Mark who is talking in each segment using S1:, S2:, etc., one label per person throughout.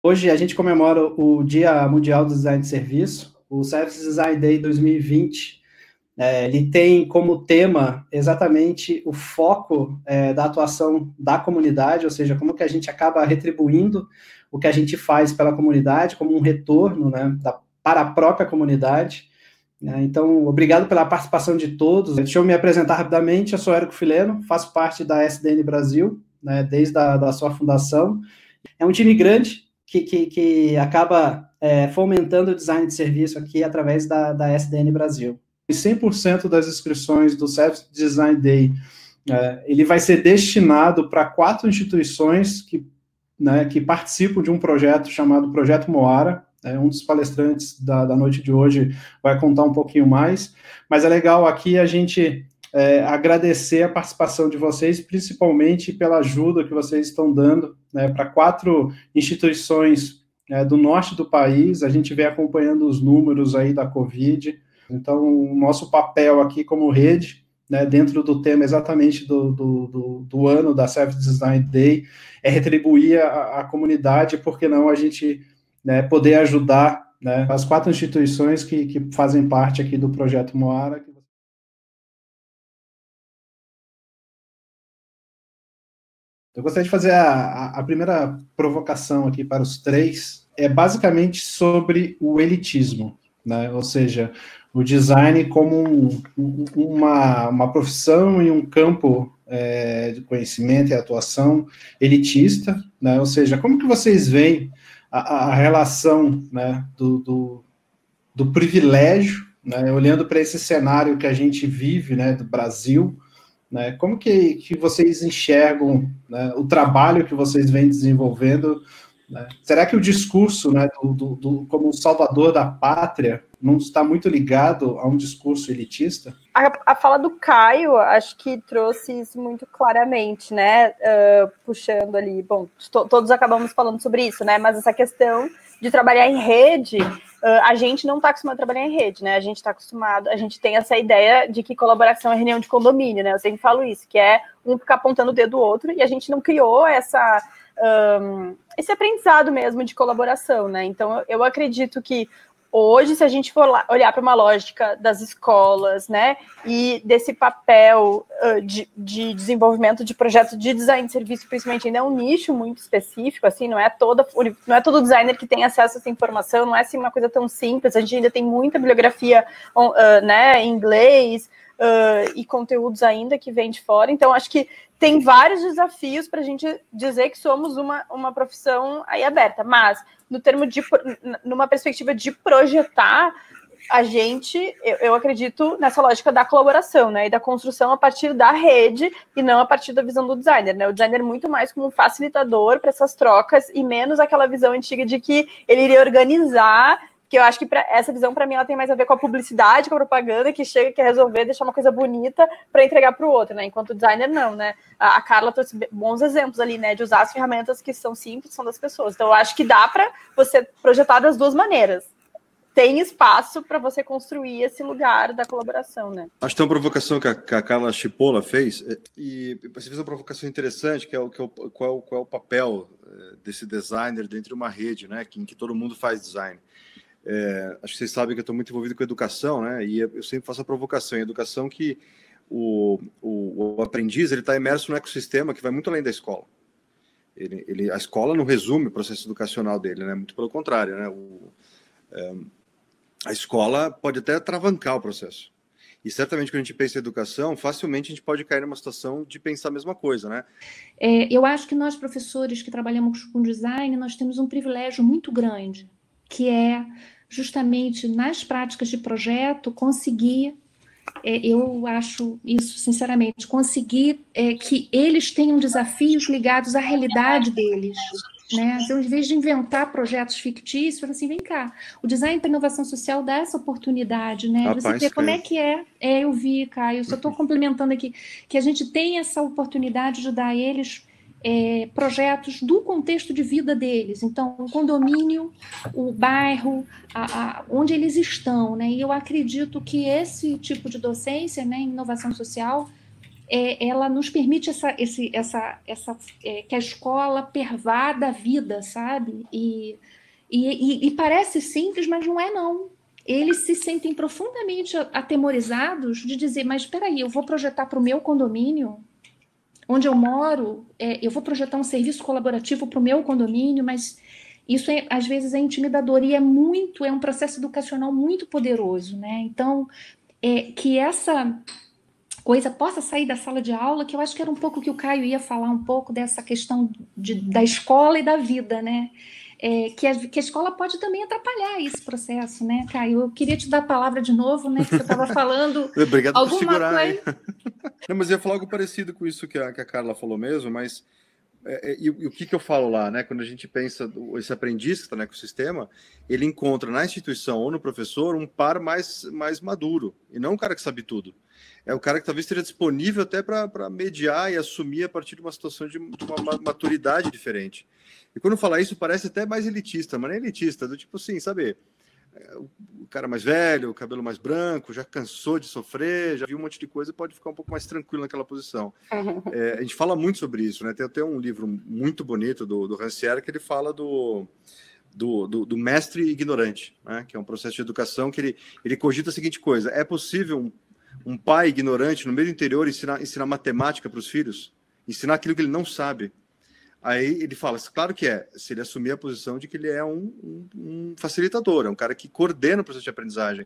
S1: Hoje a gente comemora o Dia Mundial do Design de Serviço, o Service Design Day 2020. Ele tem como tema exatamente o foco da atuação da comunidade, ou seja, como que a gente acaba retribuindo o que a gente faz pela comunidade, como um retorno, né, para a própria comunidade. Então, obrigado pela participação de todos. Deixa eu me apresentar rapidamente. Eu sou Érico Fileno, faço parte da SDN Brasil, né, desde da sua fundação. É um time grande que acaba fomentando o design de serviço aqui através da SDN Brasil. 100% das inscrições do Service Design Day ele vai ser destinado para 4 instituições que participam de um projeto chamado Projeto Moara. Um dos palestrantes da noite de hoje vai contar um pouquinho mais, mas é legal aqui a gente agradecer a participação de vocês, principalmente pela ajuda que vocês estão dando para 4 instituições do norte do país. A gente vem acompanhando os números aí da Covid, então o nosso papel aqui como rede, dentro do tema exatamente do ano da Service Design Day, é retribuir a comunidade, por que não a gente poder ajudar as 4 instituições que fazem parte aqui do Projeto Moara. Eu gostaria de fazer a primeira provocação aqui para os 3, é basicamente sobre o elitismo, né? Ou seja, o design como uma profissão e um campo de conhecimento e atuação elitista, né? Ou seja, como que vocês veem a relação, né, do privilégio, né, olhando para esse cenário que a gente vive, né, do Brasil, né, como que vocês enxergam, né, o trabalho que vocês vêm desenvolvendo, né? Será que o discurso, né, como salvador da pátria não está muito ligado a um discurso elitista?
S2: A fala do Caio, acho que trouxe isso muito claramente, né? Puxando ali, bom, todos acabamos falando sobre isso, né? Mas essa questão de trabalhar em rede, a gente não está acostumado a trabalhar em rede, né? A gente está acostumado, a gente tem essa ideia de que colaboração é reunião de condomínio, né? Eu sempre falo isso, que é um ficar apontando o dedo do outro, e a gente não criou esse aprendizado mesmo de colaboração, né? Então, eu acredito que hoje, se a gente for olhar para uma lógica das escolas, né, e desse papel de desenvolvimento de projetos de design de serviço, principalmente, ainda é um nicho muito específico, assim, não é todo designer que tem acesso a essa informação, não é assim uma coisa tão simples, a gente ainda tem muita bibliografia né, em inglês e conteúdos ainda que vem de fora, então acho que tem vários desafios para a gente dizer que somos uma profissão aí aberta, mas no termo numa perspectiva de projetar, a gente, eu acredito nessa lógica da colaboração, né, e da construção a partir da rede e não a partir da visão do designer, né, o designer muito mais como um facilitador para essas trocas e menos aquela visão antiga de que ele iria organizar, que eu acho que essa visão, para mim, ela tem mais a ver com a publicidade, com a propaganda, que chega, quer resolver, deixar uma coisa bonita para entregar para o outro, né? Enquanto o designer, não, né? A Carla trouxe bons exemplos ali, né? De usar as ferramentas que são simples, são das pessoas. Então, eu acho que dá para você projetar das duas maneiras. Tem espaço para você construir esse lugar da colaboração, né?
S3: Acho que tem uma provocação que a Carla Chipola fez, e você fez uma provocação interessante, qual é o papel desse designer dentro de uma rede, né? Em que todo mundo faz design. Acho que vocês sabem que eu estou muito envolvido com educação, né? E eu sempre faço a provocação. Em educação que o aprendiz ele está imerso no ecossistema que vai muito além da escola. A escola não resume o processo educacional dele, né? Muito pelo contrário, né? A escola pode até travancar o processo. E certamente quando a gente pensa em educação, facilmente a gente pode cair numa situação de pensar a mesma coisa, né?
S4: Eu acho que nós, professores que trabalhamos com design, nós temos um privilégio muito grande, que é justamente nas práticas de projeto conseguir, eu acho isso sinceramente, conseguir que eles tenham desafios ligados à realidade deles, né? Então, em vez de inventar projetos fictícios, assim, vem cá, o design para inovação social dá essa oportunidade, né? De você ver como é que eu vi, Caio, só estou complementando aqui, que a gente tem essa oportunidade de dar a eles projetos do contexto de vida deles, então o condomínio, o bairro, onde eles estão, né? E eu acredito que esse tipo de docência, né, em inovação social, ela nos permite que a escola pervada a vida, sabe? E parece simples, mas não é, não. Eles se sentem profundamente atemorizados de dizer, mas espera aí, eu vou projetar para o meu condomínio, onde eu moro, eu vou projetar um serviço colaborativo para o meu condomínio, mas isso às vezes é intimidador e é um processo educacional muito poderoso, né? Então, que essa coisa possa sair da sala de aula, que eu acho que era um pouco que o Caio ia falar, um pouco dessa questão da escola e da vida, né? Que a escola pode também atrapalhar esse processo, né, Caio? Eu queria te dar a palavra de novo, né? Que você estava falando.
S3: Obrigado
S4: alguma
S3: por segurar,
S4: coisa.
S3: Não, mas eu ia falar algo parecido com isso que a Carla falou mesmo, mas e o que eu falo lá, né? Quando a gente pensa, esse aprendiz que está no ecossistema, ele encontra na instituição ou no professor um par mais maduro, e não um cara que sabe tudo. É o cara que talvez esteja disponível até para mediar e assumir a partir de uma situação de uma maturidade diferente. E quando fala isso, parece até mais elitista, mas não é elitista, do tipo assim, sabe? O cara mais velho, o cabelo mais branco, já cansou de sofrer, já viu um monte de coisa, pode ficar um pouco mais tranquilo naquela posição. A gente fala muito sobre isso, né? Tem até um livro muito bonito do Rancière que ele fala do mestre ignorante, né? Que é um processo de educação que ele cogita a seguinte coisa: é possível um pai ignorante no meio do interior ensinar matemática para os filhos? Ensinar aquilo que ele não sabe? Aí ele fala, claro que se ele assumir a posição de que ele é um facilitador, é um cara que coordena o processo de aprendizagem.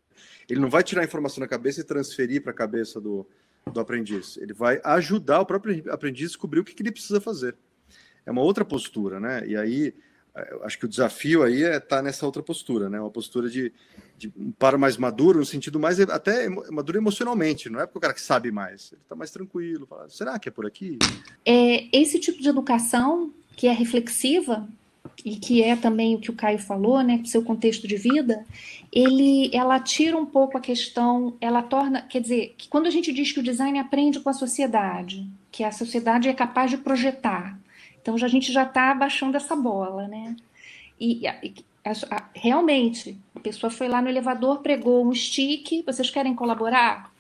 S3: Ele não vai tirar a informação da cabeça e transferir para a cabeça do aprendiz. Ele vai ajudar o próprio aprendiz a descobrir o que ele precisa fazer. É uma outra postura, né? E aí, eu acho que o desafio aí tá nessa outra postura, né? Uma postura de um par mais maduro, no sentido mais até maduro emocionalmente, não é porque o cara que sabe mais, ele está mais tranquilo, fala, será que é por aqui?
S4: Esse tipo de educação que é reflexiva e que é também o que o Caio falou, né, seu contexto de vida, ela tira um pouco a questão, ela torna, quer dizer, que quando a gente diz que o design aprende com a sociedade, que a sociedade é capaz de projetar, então a gente já está abaixando essa bola, né? Realmente, a pessoa foi lá no elevador, pregou um stick, vocês querem colaborar?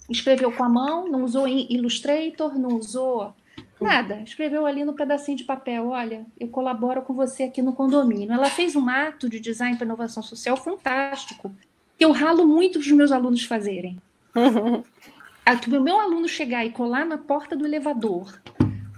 S4: Escreveu com a mão, não usou Illustrator, não usou nada, escreveu ali no pedacinho de papel, olha, eu colaboro com você aqui no condomínio. Ela fez um ato de design para inovação social fantástico, que eu ralo muito os meus alunos fazerem. O meu aluno chegar e colar na porta do elevador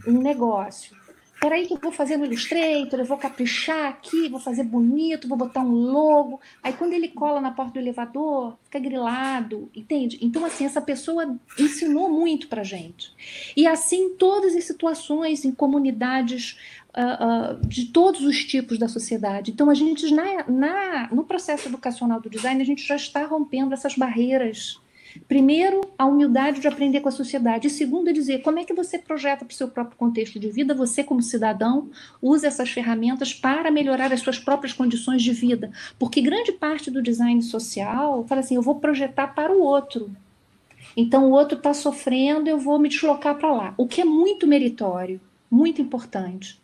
S4: um negócio, peraí que eu vou fazer no Illustrator, eu vou caprichar aqui, vou fazer bonito, vou botar um logo. Aí quando ele cola na porta do elevador, fica grilado, entende? Então, assim, essa pessoa ensinou muito pra gente. E assim, todas as situações em comunidades de todos os tipos da sociedade. Então, a gente, no processo educacional do design, a gente já está rompendo essas barreiras. Primeiro, a humildade de aprender com a sociedade. E segundo, é dizer como é que você projeta para o seu próprio contexto de vida, você como cidadão usa essas ferramentas para melhorar as suas próprias condições de vida. Porque grande parte do design social fala assim, eu vou projetar para o outro. Então o outro está sofrendo, eu vou me deslocar para lá. O que é muito meritório, muito importante.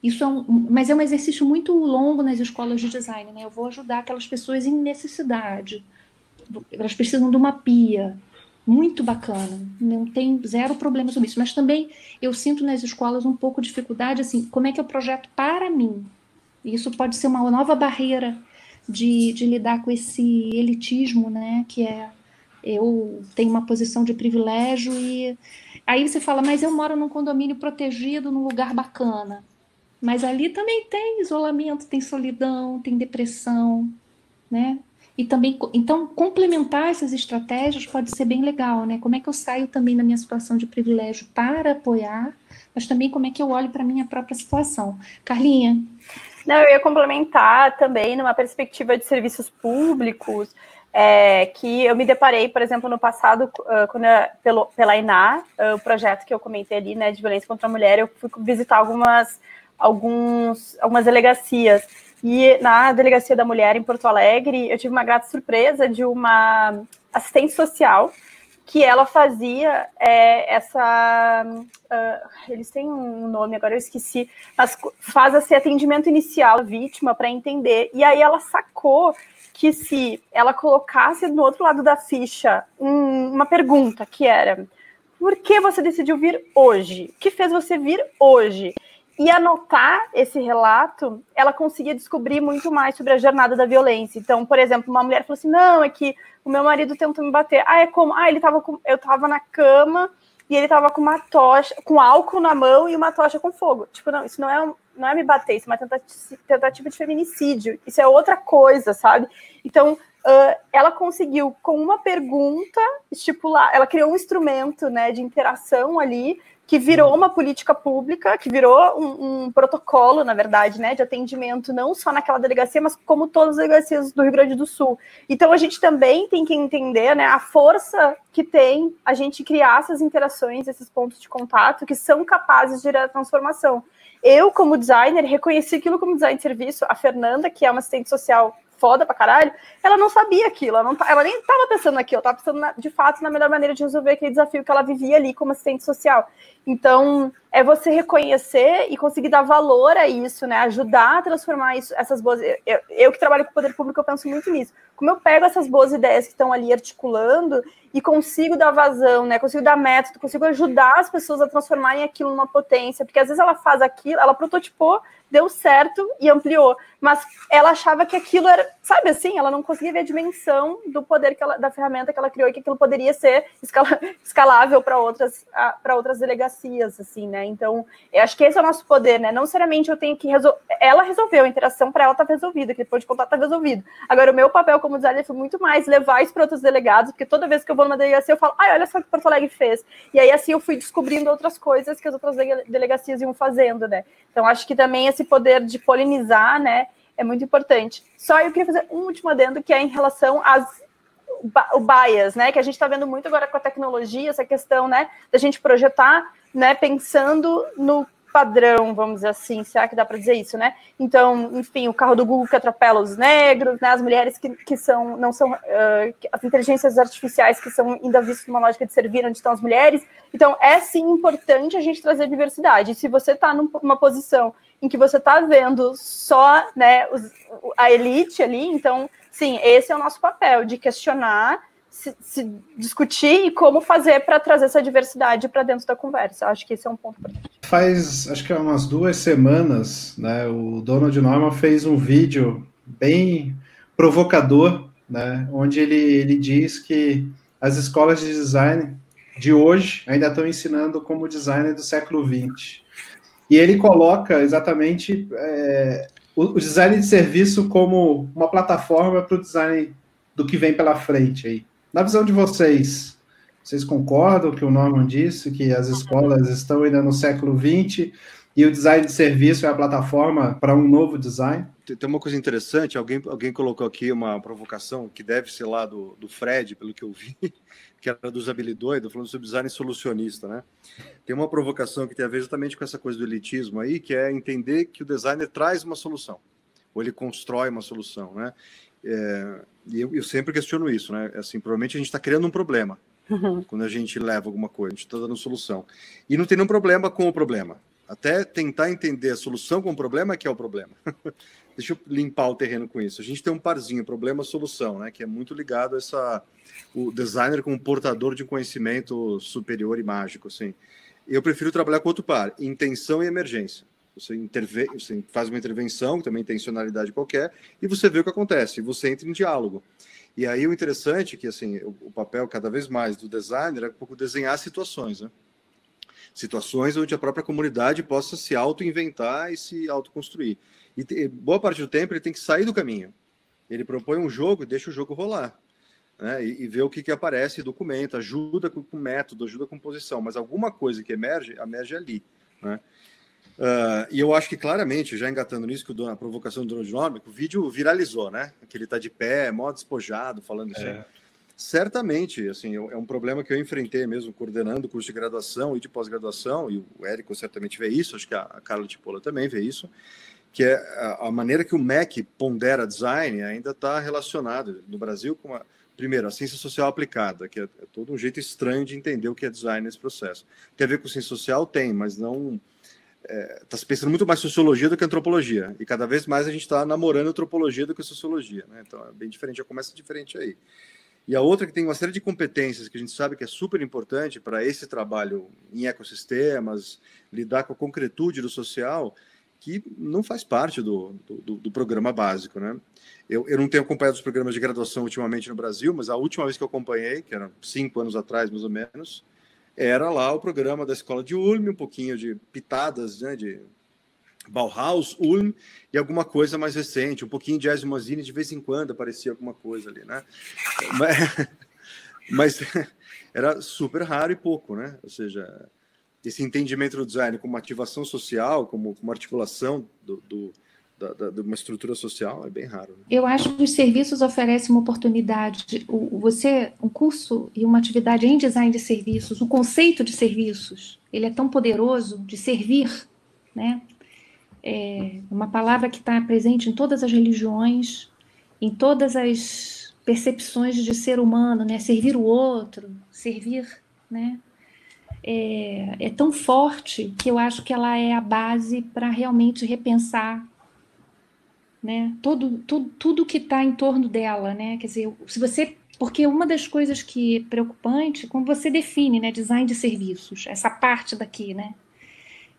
S4: Isso mas é um exercício muito longo nas escolas de design, né? Eu vou ajudar aquelas pessoas em necessidade. Elas precisam de uma pia, muito bacana, não tem zero problema sobre isso, mas também eu sinto nas escolas um pouco de dificuldade, assim, como é que eu projeto para mim? Isso pode ser uma nova barreira de lidar com esse elitismo, né, que eu tenho uma posição de privilégio e aí você fala, mas eu moro num condomínio protegido, num lugar bacana, mas ali também tem isolamento, tem solidão, tem depressão, né? E também, então, complementar essas estratégias pode ser bem legal, né? Como é que eu saio também da minha situação de privilégio para apoiar, mas também como é que eu olho para a minha própria situação. Carlinha?
S2: Não, eu ia complementar também numa perspectiva de serviços públicos, que eu me deparei, por exemplo, no passado, pela INA, o projeto que eu comentei ali, né, de violência contra a mulher, eu fui visitar algumas delegacias. E na Delegacia da Mulher, em Porto Alegre, eu tive uma grata surpresa de uma assistente social que ela fazia eles têm um nome, agora eu esqueci, mas faz esse atendimento inicial à vítima para entender. E aí ela sacou que se ela colocasse no outro lado da ficha uma pergunta que era por que você decidiu vir hoje? O que fez você vir hoje? E anotar esse relato, ela conseguia descobrir muito mais sobre a jornada da violência. Então, por exemplo, uma mulher falou assim, não, é que o meu marido tentou me bater. Ah, é como? Ah, eu tava na cama e ele tava com uma tocha, com álcool na mão e uma tocha com fogo. Tipo, não, isso não é me bater, isso é uma tentativa de feminicídio. Isso é outra coisa, sabe? Então, ela conseguiu, com uma pergunta, estipular, ela criou um instrumento, né, de interação ali, que virou uma política pública, que virou um protocolo, na verdade, né, de atendimento, não só naquela delegacia, mas como todas as delegacias do Rio Grande do Sul. Então, a gente também tem que entender, né, a força que tem a gente criar essas interações, esses pontos de contato, que são capazes de gerar transformação. Eu, como designer, reconheci aquilo como design de serviço. A Fernanda, que é uma assistente social foda pra caralho, ela não sabia aquilo, ela nem estava pensando naquilo, ela estava pensando, de fato, na melhor maneira de resolver aquele desafio que ela vivia ali como assistente social. Então, é você reconhecer e conseguir dar valor a isso, né? Ajudar a transformar isso, essas boas... Eu que trabalho com o poder público, eu penso muito nisso. Como eu pego essas boas ideias que estão ali articulando e consigo dar vazão, né? Consigo dar método, consigo ajudar as pessoas a transformarem aquilo numa potência, porque às vezes ela faz aquilo, ela prototipou, deu certo e ampliou, mas ela achava que aquilo era, sabe assim, ela não conseguia ver a dimensão do poder da ferramenta que ela criou e que aquilo poderia ser escalável para outras delegacias, assim, né? Então, eu acho que esse é o nosso poder, né? Não necessariamente eu tenho que resolver. Ela resolveu, a interação para ela está resolvida, aquele ponto de contato está resolvido. Agora, o meu papel como designer foi muito mais levar isso para outros delegados, porque toda vez que eu vou numa delegacia, eu falo, olha só o que Porto Alegre fez. E aí, assim, eu fui descobrindo outras coisas que as outras delegacias iam fazendo, né? Então, acho que também esse poder de polinizar, né, é muito importante. Só eu queria fazer um último adendo, que é em relação o bias, né, que a gente está vendo muito agora com a tecnologia, essa questão, né, da gente projetar, né, pensando no padrão, vamos dizer assim, será que dá para dizer isso, né? Então, enfim, o carro do Google que atropela os negros, né, as mulheres que são, não são, as inteligências artificiais que são ainda vistas numa lógica de servir onde estão as mulheres. Então, é sim importante a gente trazer diversidade. E se você está numa posição em que você está vendo só, né, a elite ali, então, sim, esse é o nosso papel, de questionar, se discutir e como fazer para trazer essa diversidade para dentro da conversa. Acho que esse é um ponto importante.
S1: Faz, acho que umas 2 semanas, né, o Donald Norman fez um vídeo bem provocador, né, onde ele diz que as escolas de design de hoje ainda estão ensinando como design do século XX. E ele coloca exatamente o design de serviço como uma plataforma para o design do que vem pela frente aí. Na visão de vocês, vocês concordam que o Norman disse que as escolas estão ainda no século XX e o design de serviço é a plataforma para um novo design?
S3: Tem uma coisa interessante, alguém colocou aqui uma provocação que deve ser lá do Fred, pelo que eu vi, que era do Usabilidoido, falando sobre design solucionista, né? Tem uma provocação que tem a ver exatamente com essa coisa do elitismo aí, que é entender que o designer traz uma solução, ou ele constrói uma solução, né? E eu sempre questiono isso, né? Assim, provavelmente a gente está criando um problema quando a gente leva alguma coisa, a gente está dando solução. E não tem nenhum problema com o problema. Até tentar entender a solução com o problema que é o problema. Deixa eu limpar o terreno com isso. A gente tem um parzinho, problema-solução, né? Que é muito ligado a o designer como portador de conhecimento superior e mágico, assim. Eu prefiro trabalhar com outro par, intenção e emergência. Você faz uma intervenção, que também tem intencionalidade qualquer, e você vê o que acontece, e você entra em diálogo. E aí o interessante é que assim, o papel cada vez mais do designer é um pouco desenhar situações, né? Situações onde a própria comunidade possa se auto-inventar e se auto-construir. E boa parte do tempo ele tem que sair do caminho. Ele propõe um jogo e deixa o jogo rolar, né? E vê o que aparece, documenta, ajuda com método, ajuda com posição, mas alguma coisa que emerge ali, né? E eu acho que claramente, já engatando nisso, que a provocação do Donald Norman, o vídeo viralizou, né? Que ele está de pé, mó despojado, falando isso aí. Certamente, assim, é um problema que eu enfrentei mesmo coordenando o curso de graduação e de pós-graduação, e o Érico certamente vê isso, acho que a Carla Tipola também vê isso, que é a maneira que o MEC pondera design ainda está relacionado no Brasil com primeiro, a ciência social aplicada, que é todo um jeito estranho de entender o que é design nesse processo. Tem a ver com ciência social? Tem, mas não... Está se pensando muito mais sociologia do que antropologia, e cada vez mais a gente está namorando antropologia do que sociologia, né? Então é bem diferente, já começa diferente aí. E a outra que tem uma série de competências que a gente sabe que é super importante para esse trabalho em ecossistemas, lidar com a concretude do social, que não faz parte do programa básico, né? Eu não tenho acompanhado os programas de graduação ultimamente no Brasil, mas a última vez que eu acompanhei, que era 5 anos atrás, mais ou menos, era lá o programa da escola de Ulm, um pouquinho de pitadas, né, de Bauhaus, Ulm, e alguma coisa mais recente, um pouquinho de Ezio Manzini, de vez em quando aparecia alguma coisa ali, né? Mas era super raro e pouco, né? Ou seja, esse entendimento do design como uma ativação social, como uma articulação de uma estrutura social, é bem raro. Né?
S4: Eu acho que os serviços oferecem uma oportunidade, um curso e uma atividade em design de serviços, o conceito de serviços, ele é tão poderoso, de servir, né? É uma palavra que está presente em todas as religiões, em todas as percepções de ser humano, né? Servir o outro, servir, né? É tão forte que eu acho que ela é a base para realmente repensar, né? Tudo que está em torno dela, né? Quer dizer, se você, porque uma das coisas que é preocupante, como você define, né? Design de serviços, essa parte daqui, né?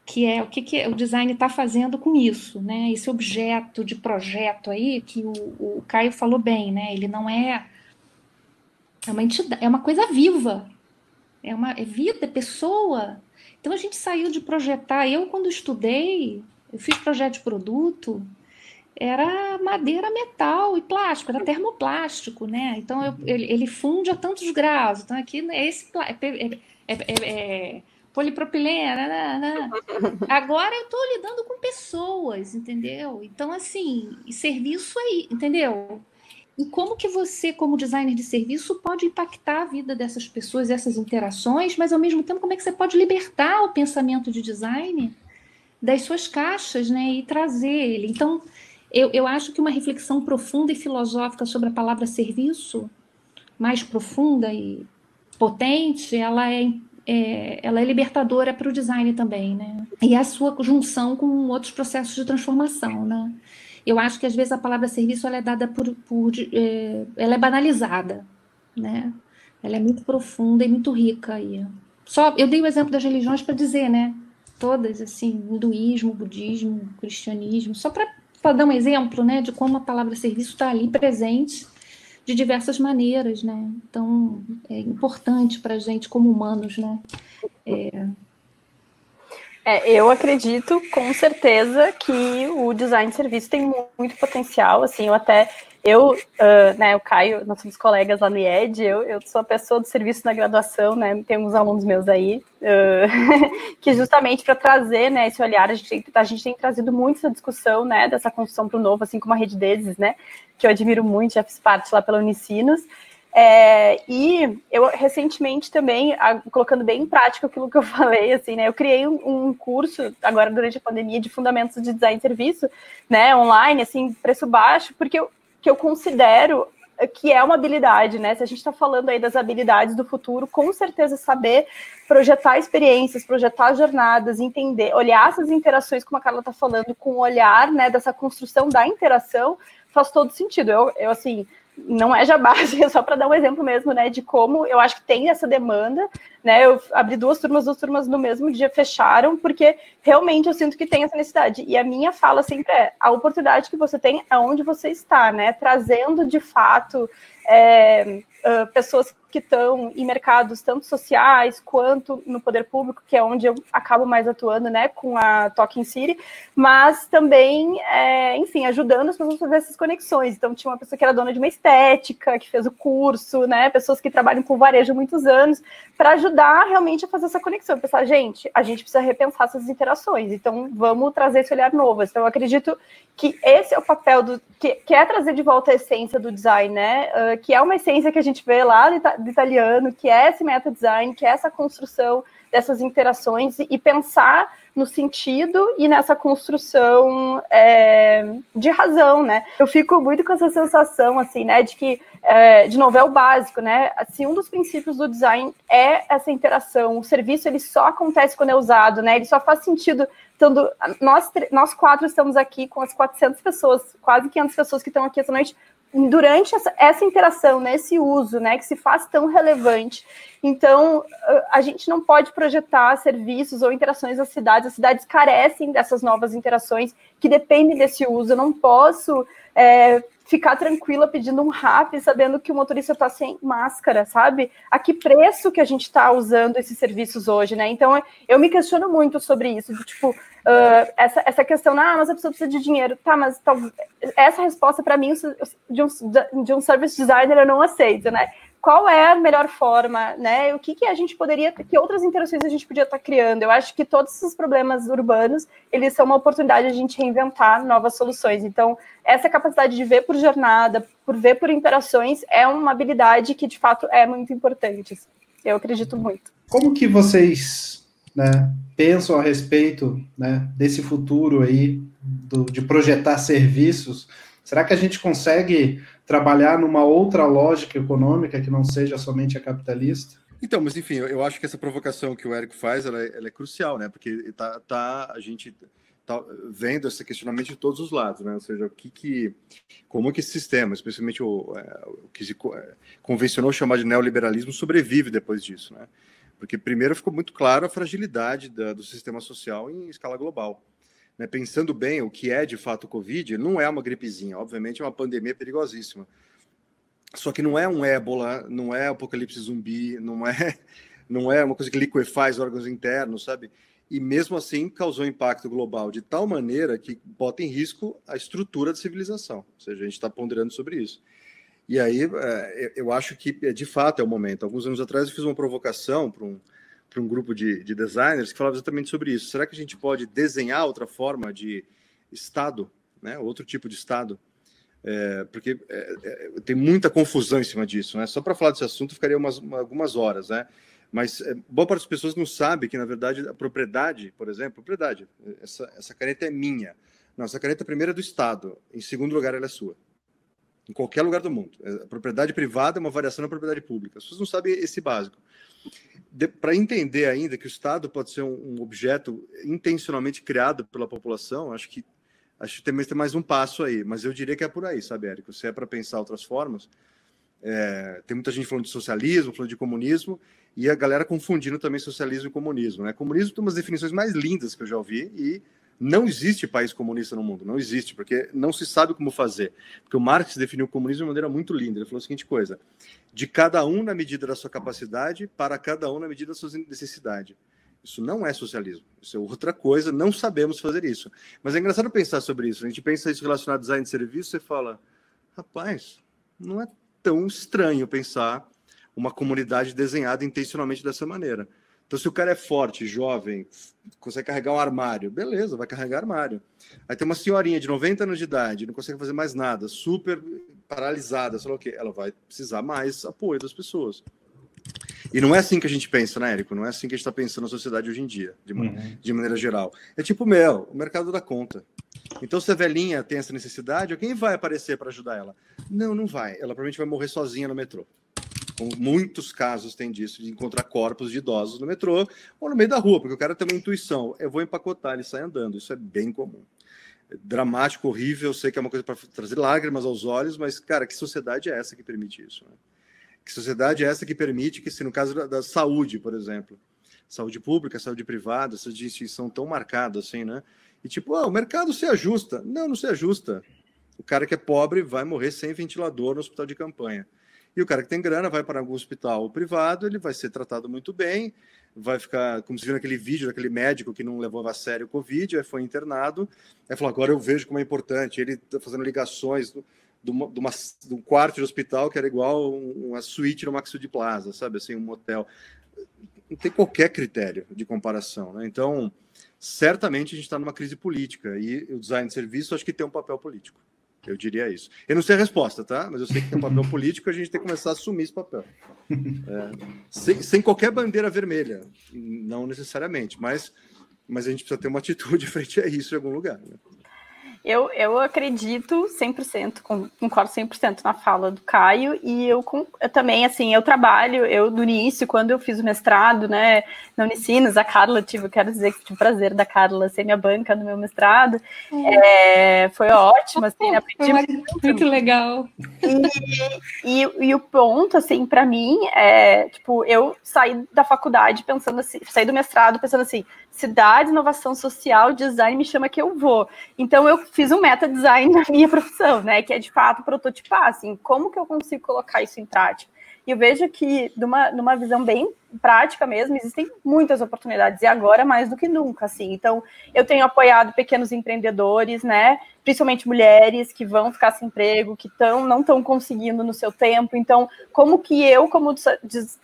S4: Que é o que o design está fazendo com isso, né? Esse objeto de projeto aí, que o Caio falou bem, né? Ele não é uma entidade, é uma coisa viva, é vida, é pessoa. Então a gente saiu de projetar. Eu, quando estudei, eu fiz projeto de produto, era madeira, metal e plástico, era termoplástico, né? Então ele funde a tantos graus. Então aqui é esse polipropileno, né? Agora eu estou lidando com pessoas, entendeu? Então, assim, serviço aí, entendeu? E como que você, como designer de serviço, pode impactar a vida dessas pessoas, essas interações, mas, ao mesmo tempo, como é que você pode libertar o pensamento de design das suas caixas, né? E trazer ele. Então, eu acho que uma reflexão profunda e filosófica sobre a palavra serviço, mais profunda e potente, ela é libertadora para o design também, né? E a sua junção com outros processos de transformação, né? Eu acho que às vezes a palavra serviço ela é dada ela é banalizada, né? Ela é muito profunda e muito rica aí. Eu dei o exemplo das religiões para dizer, né? Todas assim, hinduísmo, budismo, cristianismo, só para dar um exemplo, né? De como a palavra serviço está ali presente de diversas maneiras, né? Então, é importante para a gente como humanos, né?
S2: Eu acredito, com certeza, que o design de serviço tem muito potencial, assim, né, o Caio, nós somos colegas lá no IED, eu sou a pessoa do serviço na graduação, né, tem uns alunos meus aí, que justamente para trazer, né, esse olhar, a gente tem trazido muito essa discussão, né, dessa construção para o novo, assim como a Rede Deses, né, que eu admiro muito, já fiz parte lá pela Unicinos. E eu recentemente também, colocando bem em prática aquilo que eu falei, assim, né, eu criei um curso, agora durante a pandemia, de fundamentos de design de serviço, né, online, assim, preço baixo, porque eu considero que é uma habilidade, né, se a gente está falando aí das habilidades do futuro, com certeza saber projetar experiências, projetar jornadas, entender, olhar essas interações, como a Carla está falando, com o olhar, né, dessa construção da interação, faz todo sentido. Eu assim, não é jabá, é só para dar um exemplo mesmo, né, de como eu acho que tem essa demanda, né, eu abri duas turmas no mesmo dia fecharam, porque realmente eu sinto que tem essa necessidade, e a minha fala sempre é, a oportunidade que você tem é onde você está, né, trazendo de fato pessoas que estão em mercados tanto sociais quanto no poder público, que é onde eu acabo mais atuando, né, com a Talking City, mas também, enfim, ajudando as pessoas a fazer essas conexões. Então, tinha uma pessoa que era dona de uma estética, que fez o curso, né, pessoas que trabalham com varejo há muitos anos, para ajudar realmente a fazer essa conexão. Pensar, a gente precisa repensar essas interações, então vamos trazer esse olhar novo. Então, eu acredito que esse é o papel que é trazer de volta a essência do design, né, que é uma essência que a gente vê lá do italiano, que é esse meta-design, que é essa construção dessas interações e pensar no sentido e nessa construção de razão, né? Eu fico muito com essa sensação, assim, né, de que, de novo, é o básico, né? Assim, um dos princípios do design é essa interação. O serviço, ele só acontece quando é usado, né? Ele só faz sentido. Então, nós quatro estamos aqui com as 400 pessoas, quase 500 pessoas que estão aqui essa noite, durante essa interação, né, esse uso, né, que se faz tão relevante. Então, a gente não pode projetar serviços ou interações às cidades. As cidades carecem dessas novas interações que dependem desse uso. Eu não posso ficar tranquila pedindo um rap, sabendo que o motorista está sem máscara, sabe? A que preço que a gente está usando esses serviços hoje, né? Então, eu me questiono muito sobre isso, de, tipo, essa questão, mas a pessoa precisa de dinheiro. Tá, mas essa resposta, para mim, de um service designer, eu não aceito, né? Qual é a melhor forma, né? O que a gente poderia, que outras interações a gente podia estar criando? Eu acho que todos esses problemas urbanos, eles são uma oportunidade de a gente reinventar novas soluções. Então, essa capacidade de ver por jornada, por ver por interações, é uma habilidade que, de fato, é muito importante. Eu acredito muito.
S1: Como que vocês, né, pensam a respeito, né, desse futuro aí, de projetar serviços? Será que a gente consegue trabalhar numa outra lógica econômica que não seja somente a capitalista?
S3: Então, mas enfim, eu acho que essa provocação que o Érico faz, ela é crucial, né? Porque a gente tá vendo esse questionamento de todos os lados, né? Ou seja, como que esse sistema, especialmente o que se convencionou chamar de neoliberalismo, sobrevive depois disso, né? Porque primeiro ficou muito claro a fragilidade do sistema social em escala global. Né, pensando bem o que é de fato o Covid, não é uma gripezinha, obviamente é uma pandemia perigosíssima. Só que não é um ébola, não é apocalipse zumbi, não é uma coisa que liquefaz órgãos internos, sabe? E mesmo assim causou impacto global de tal maneira que bota em risco a estrutura da civilização. Ou seja, a gente está ponderando sobre isso. E aí eu acho que de fato é o momento. Alguns anos atrás eu fiz uma provocação para um grupo de designers que falava exatamente sobre isso. Será que a gente pode desenhar outra forma de Estado, né? Outro tipo de Estado? Porque tem muita confusão em cima disso, né? Só para falar desse assunto ficaria algumas horas, né? Mas boa parte das pessoas não sabe que, na verdade, a propriedade, por exemplo, essa caneta é minha. Não, essa caneta primeiro é do Estado, em segundo lugar ela é sua. Em qualquer lugar do mundo. A propriedade privada é uma variação da propriedade pública. As pessoas não sabem esse básico. Para entender ainda que o Estado pode ser um objeto intencionalmente criado pela população, acho que tem mais um passo aí, mas eu diria que é por aí, sabe, Érico? Se é para pensar outras formas, tem muita gente falando de socialismo, falando de comunismo, e a galera confundindo também socialismo e comunismo, né? Comunismo tem umas definições mais lindas que eu já ouvi, e não existe país comunista no mundo, não existe, porque não se sabe como fazer. Porque o Marx definiu o comunismo de maneira muito linda, ele falou a seguinte coisa: de cada um na medida da sua capacidade, para cada um na medida da sua necessidade. Isso não é socialismo, isso é outra coisa, não sabemos fazer isso. Mas é engraçado pensar sobre isso, a gente pensa isso relacionado a design de serviço, você fala, rapaz, não é tão estranho pensar uma comunidade desenhada intencionalmente dessa maneira. Então, se o cara é forte, jovem, consegue carregar um armário, beleza, vai carregar armário. Aí tem uma senhorinha de 90 anos de idade, não consegue fazer mais nada, super paralisada, sei lá o quê, ela vai precisar mais apoio das pessoas. E não é assim que a gente pensa, né, Érico? Não é assim que a gente está pensando na sociedade hoje em dia, de maneira geral. É tipo, o mercado dá conta. Então, se a velhinha tem essa necessidade, quem vai aparecer para ajudar ela? Não vai. Ela provavelmente vai morrer sozinha no metrô. Com muitos casos tem disso, de encontrar corpos de idosos no metrô ou no meio da rua, porque o cara tem uma intuição, eu vou empacotar, ele sai andando, isso é bem comum. É dramático, horrível, eu sei que é uma coisa para trazer lágrimas aos olhos, mas, cara, que sociedade é essa que permite isso? Né? Que sociedade é essa que permite que, se no caso da saúde, por exemplo, saúde pública, saúde privada, essas distinções são tão marcadas assim, né? E tipo, o mercado se ajusta. Não se ajusta. O cara que é pobre vai morrer sem ventilador no hospital de campanha. E o cara que tem grana vai para algum hospital privado, ele vai ser tratado muito bem, vai ficar, como se viu naquele vídeo daquele médico que não levava a sério o Covid, aí foi internado, aí falou, agora eu vejo como é importante, ele está fazendo ligações de um quarto de hospital que era igual uma suíte no Maxud Plaza, sabe, assim, um hotel. Não tem qualquer critério de comparação, né? Então, certamente a gente está numa crise política, e o design de serviço acho que tem um papel político. Eu diria isso. Eu não sei a resposta, tá? Mas eu sei que tem um papel político e a gente tem que começar a assumir esse papel. Sem qualquer bandeira vermelha, não necessariamente, mas a gente precisa ter uma atitude frente a isso em algum lugar. Né?
S2: Eu acredito 100%, concordo 100% na fala do Caio, e eu também, assim, eu trabalho, no início, quando eu fiz o mestrado, né, na Unicinos, a Carla, quero dizer que tive o prazer da Carla ser minha banca no meu mestrado, foi ótimo, assim, aprendi
S4: muito legal.
S2: E o ponto, assim, para mim, tipo, eu saí da faculdade pensando assim, saí do mestrado pensando assim, cidade, inovação social, design, me chama que eu vou. Então, eu fiz um meta-design na minha profissão, né, que é, de fato, prototipar, assim, como que eu consigo colocar isso em prática? E eu vejo que, numa visão bem prática mesmo, existem muitas oportunidades, e agora mais do que nunca, assim. Então, eu tenho apoiado pequenos empreendedores, né, principalmente mulheres que vão ficar sem emprego, que não estão conseguindo no seu tempo. Então, como que eu, como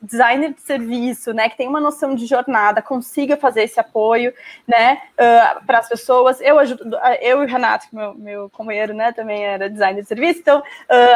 S2: designer de serviço, né, que tem uma noção de jornada, consiga fazer esse apoio, né, para as pessoas. Eu e o Renato, meu companheiro, né, também era designer de serviço, então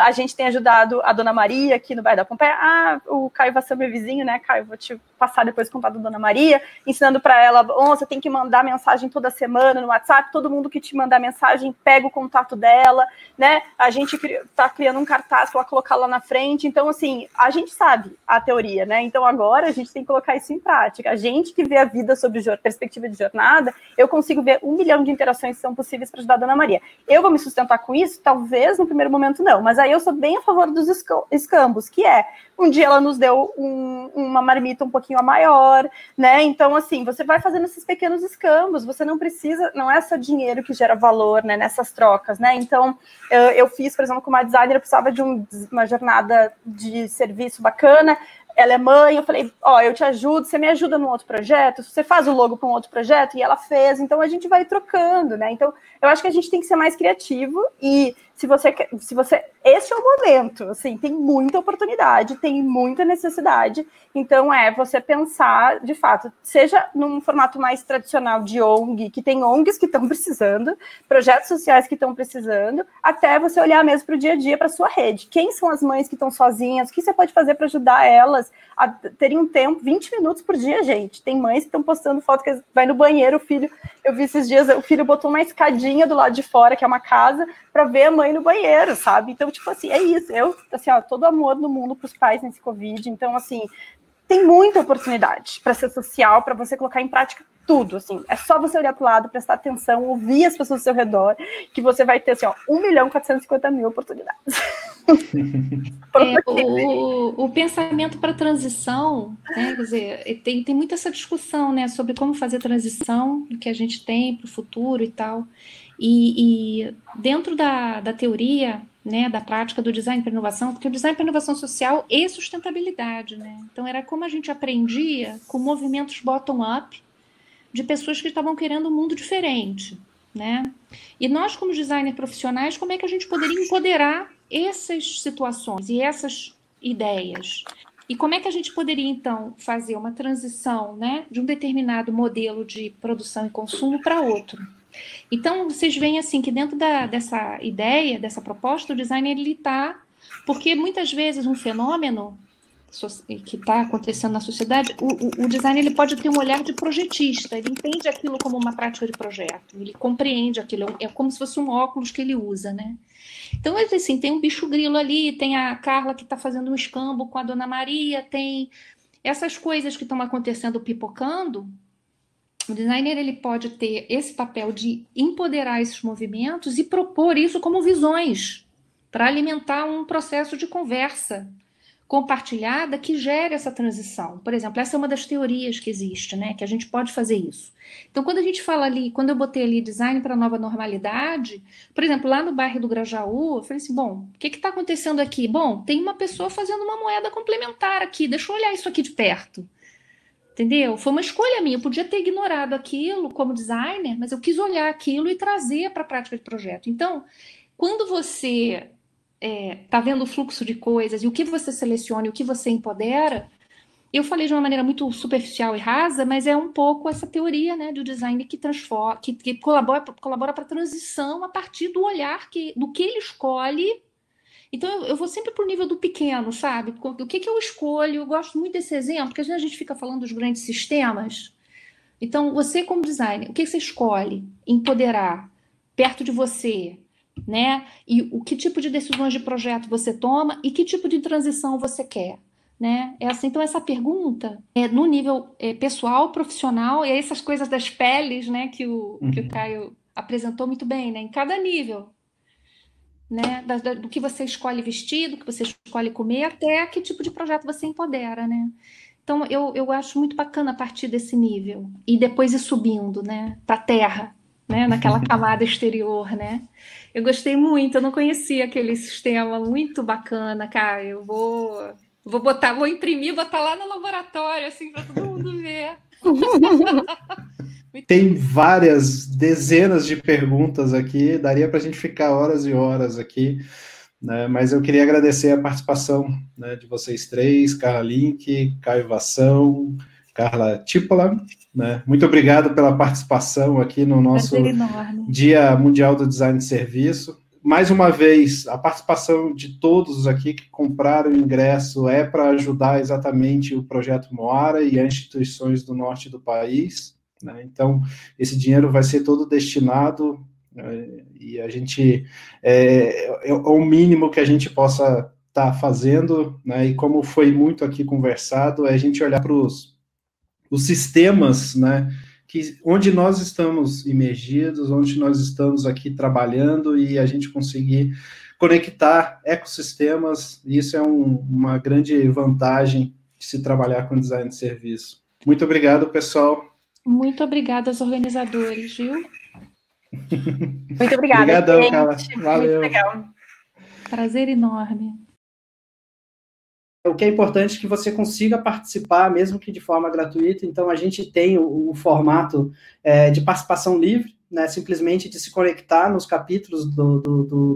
S2: a gente tem ajudado a Dona Maria aqui no bairro da Pompeia. O Caio vai ser meu vizinho, né, Caio? Vou te passar depois o contato da Dona Maria, ensinando para ela, você tem que mandar mensagem toda semana no WhatsApp, todo mundo que te mandar mensagem, pega o contato dela, né? A gente está criando um cartaz para colocar lá na frente. Então, assim, a gente sabe a teoria, né? Então, agora a gente tem que colocar isso em prática. A gente que vê a vida sob perspectiva de jornada, eu consigo ver 1 milhão de interações que são possíveis para ajudar a Dona Maria. Eu vou me sustentar com isso? Talvez no primeiro momento não, mas aí eu sou bem a favor dos escambos, que um dia ela nos deu uma marmita um pouquinho maior, né? Então, assim, você vai fazendo esses pequenos escambos, você não precisa, não é só dinheiro que gera valor, né, nessas trocas, né? Então, eu fiz, por exemplo, com uma designer, eu precisava de uma jornada de serviço bacana, ela é mãe, eu falei, eu te ajudo, você me ajuda num outro projeto, você faz o logo para um outro projeto, e ela fez, então a gente vai trocando, né? Então, eu acho que a gente tem que ser mais criativo, e esse é o momento, assim, tem muita oportunidade, tem muita necessidade, então você pensar, de fato, seja num formato mais tradicional de ONG, que tem ONGs que estão precisando, projetos sociais que estão precisando, até você olhar mesmo para o dia a dia, para a sua rede. Quem são as mães que estão sozinhas? O que você pode fazer para ajudar elas a terem um tempo, 20 minutos por dia, gente. Tem mães que estão postando foto que vai no banheiro, o filho, eu vi esses dias, o filho botou uma escadinha do lado de fora, que é uma casa, para ver a mãe no banheiro, sabe? Então, tipo assim, é isso. Todo amor no mundo para os pais nesse Covid. Então, assim, tem muita oportunidade para ser social, para você colocar em prática tudo, assim. É só você olhar para o lado, prestar atenção, ouvir as pessoas ao seu redor, que você vai ter, assim, 1.450.000 oportunidades.
S4: O pensamento para transição, né, quer dizer, tem muita essa discussão, né, sobre como fazer transição do que a gente tem para o futuro e tal. E dentro da teoria, né, da prática do design para inovação, porque o design para inovação social e sustentabilidade, né? Então era como a gente aprendia com movimentos bottom-up de pessoas que estavam querendo um mundo diferente, né? E nós, como designers profissionais, como é que a gente poderia empoderar essas situações e essas ideias? E como é que a gente poderia, então, fazer uma transição, né, de um determinado modelo de produção e consumo para outro? Então, vocês veem assim que dentro dessa ideia, dessa proposta, o design ele está... Porque muitas vezes um fenômeno que está acontecendo na sociedade, o design ele pode ter um olhar de projetista, ele entende aquilo como uma prática de projeto, ele compreende aquilo, é como se fosse um óculos que ele usa, né? Então, assim, tem um bicho grilo ali, tem a Carla que está fazendo um escambo com a Dona Maria, tem essas coisas que estão acontecendo, pipocando. O designer ele pode ter esse papel de empoderar esses movimentos e propor isso como visões para alimentar um processo de conversa compartilhada que gere essa transição. Por exemplo, essa é uma das teorias que existe, né? Que a gente pode fazer isso. Então, quando a gente fala ali, quando eu botei ali design para a nova normalidade, por exemplo, lá no bairro do Grajaú, eu falei assim, bom, o que está acontecendo aqui? Bom, tem uma pessoa fazendo uma moeda complementar aqui, deixa eu olhar isso aqui de perto. Entendeu? Foi uma escolha minha. Eu podia ter ignorado aquilo como designer, mas eu quis olhar aquilo e trazer para a prática de projeto. Então, quando você está vendo o fluxo de coisas e o que você seleciona e o que você empodera, eu falei de uma maneira muito superficial e rasa, mas é um pouco essa teoria, né, do design que transforma, que colabora para a transição a partir do olhar do que ele escolhe. Então, eu vou sempre para o nível do pequeno, sabe? O que eu escolho? Eu gosto muito desse exemplo, porque às vezes a gente fica falando dos grandes sistemas. Então, você como designer, o que você escolhe? Empoderar perto de você, né? E o que tipo de decisões de projeto você toma e que tipo de transição você quer, né? Então essa pergunta é no nível pessoal, profissional, e essas coisas das peles, né, que o Caio apresentou muito bem, né? Em cada nível, né? Do que você escolhe vestir, do que você escolhe comer, até que tipo de projeto você empodera, né? Então eu acho muito bacana a partir desse nível e depois ir subindo, né, para a terra, né, naquela camada exterior, né? Eu gostei muito, eu não conhecia aquele sistema, muito bacana, cara. Eu vou imprimir, botar lá no laboratório, assim, para todo mundo ver.
S1: Tem várias dezenas de perguntas aqui, daria para a gente ficar horas e horas aqui, né? Mas eu queria agradecer a participação, né, de vocês três, Carla Link, Caio Vassão, Carla Tipola, né? Muito obrigado pela participação aqui no nosso Dia Mundial do Design de Serviço. Mais uma vez, a participação de todos aqui que compraram o ingresso é para ajudar exatamente o Projeto Moara e as instituições do norte do país, né? Então, esse dinheiro vai ser todo destinado, e a gente, é o mínimo que a gente possa estar fazendo, né? E como foi muito aqui conversado, é a gente olhar para os sistemas, né, onde nós estamos imergidos, onde nós estamos aqui trabalhando, e a gente conseguir conectar ecossistemas, e isso é uma grande vantagem de se trabalhar com design de serviço. Muito obrigado, pessoal.
S4: Muito obrigada aos organizadores, viu?
S2: Muito obrigada.
S1: Obrigadão, Carla. Valeu.
S2: Muito legal.
S4: Prazer enorme.
S1: O que é importante é que você consiga participar, mesmo que de forma gratuita. Então, a gente tem o formato de participação livre, né, simplesmente de se conectar nos capítulos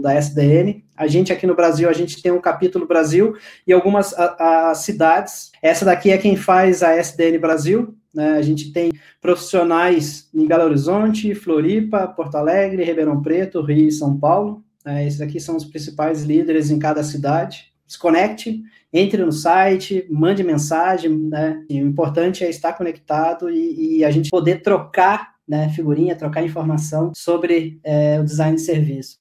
S1: da SDN. A gente aqui no Brasil, a gente tem um capítulo Brasil e algumas cidades. Essa daqui é quem faz a SDN Brasil, né? A gente tem profissionais em Belo Horizonte, Floripa, Porto Alegre, Ribeirão Preto, Rio e São Paulo. Esses aqui são os principais líderes em cada cidade. Se conecte, entre no site, mande mensagem, né? E o importante é estar conectado e a gente poder trocar, né, figurinha, trocar informação sobre o design de serviço.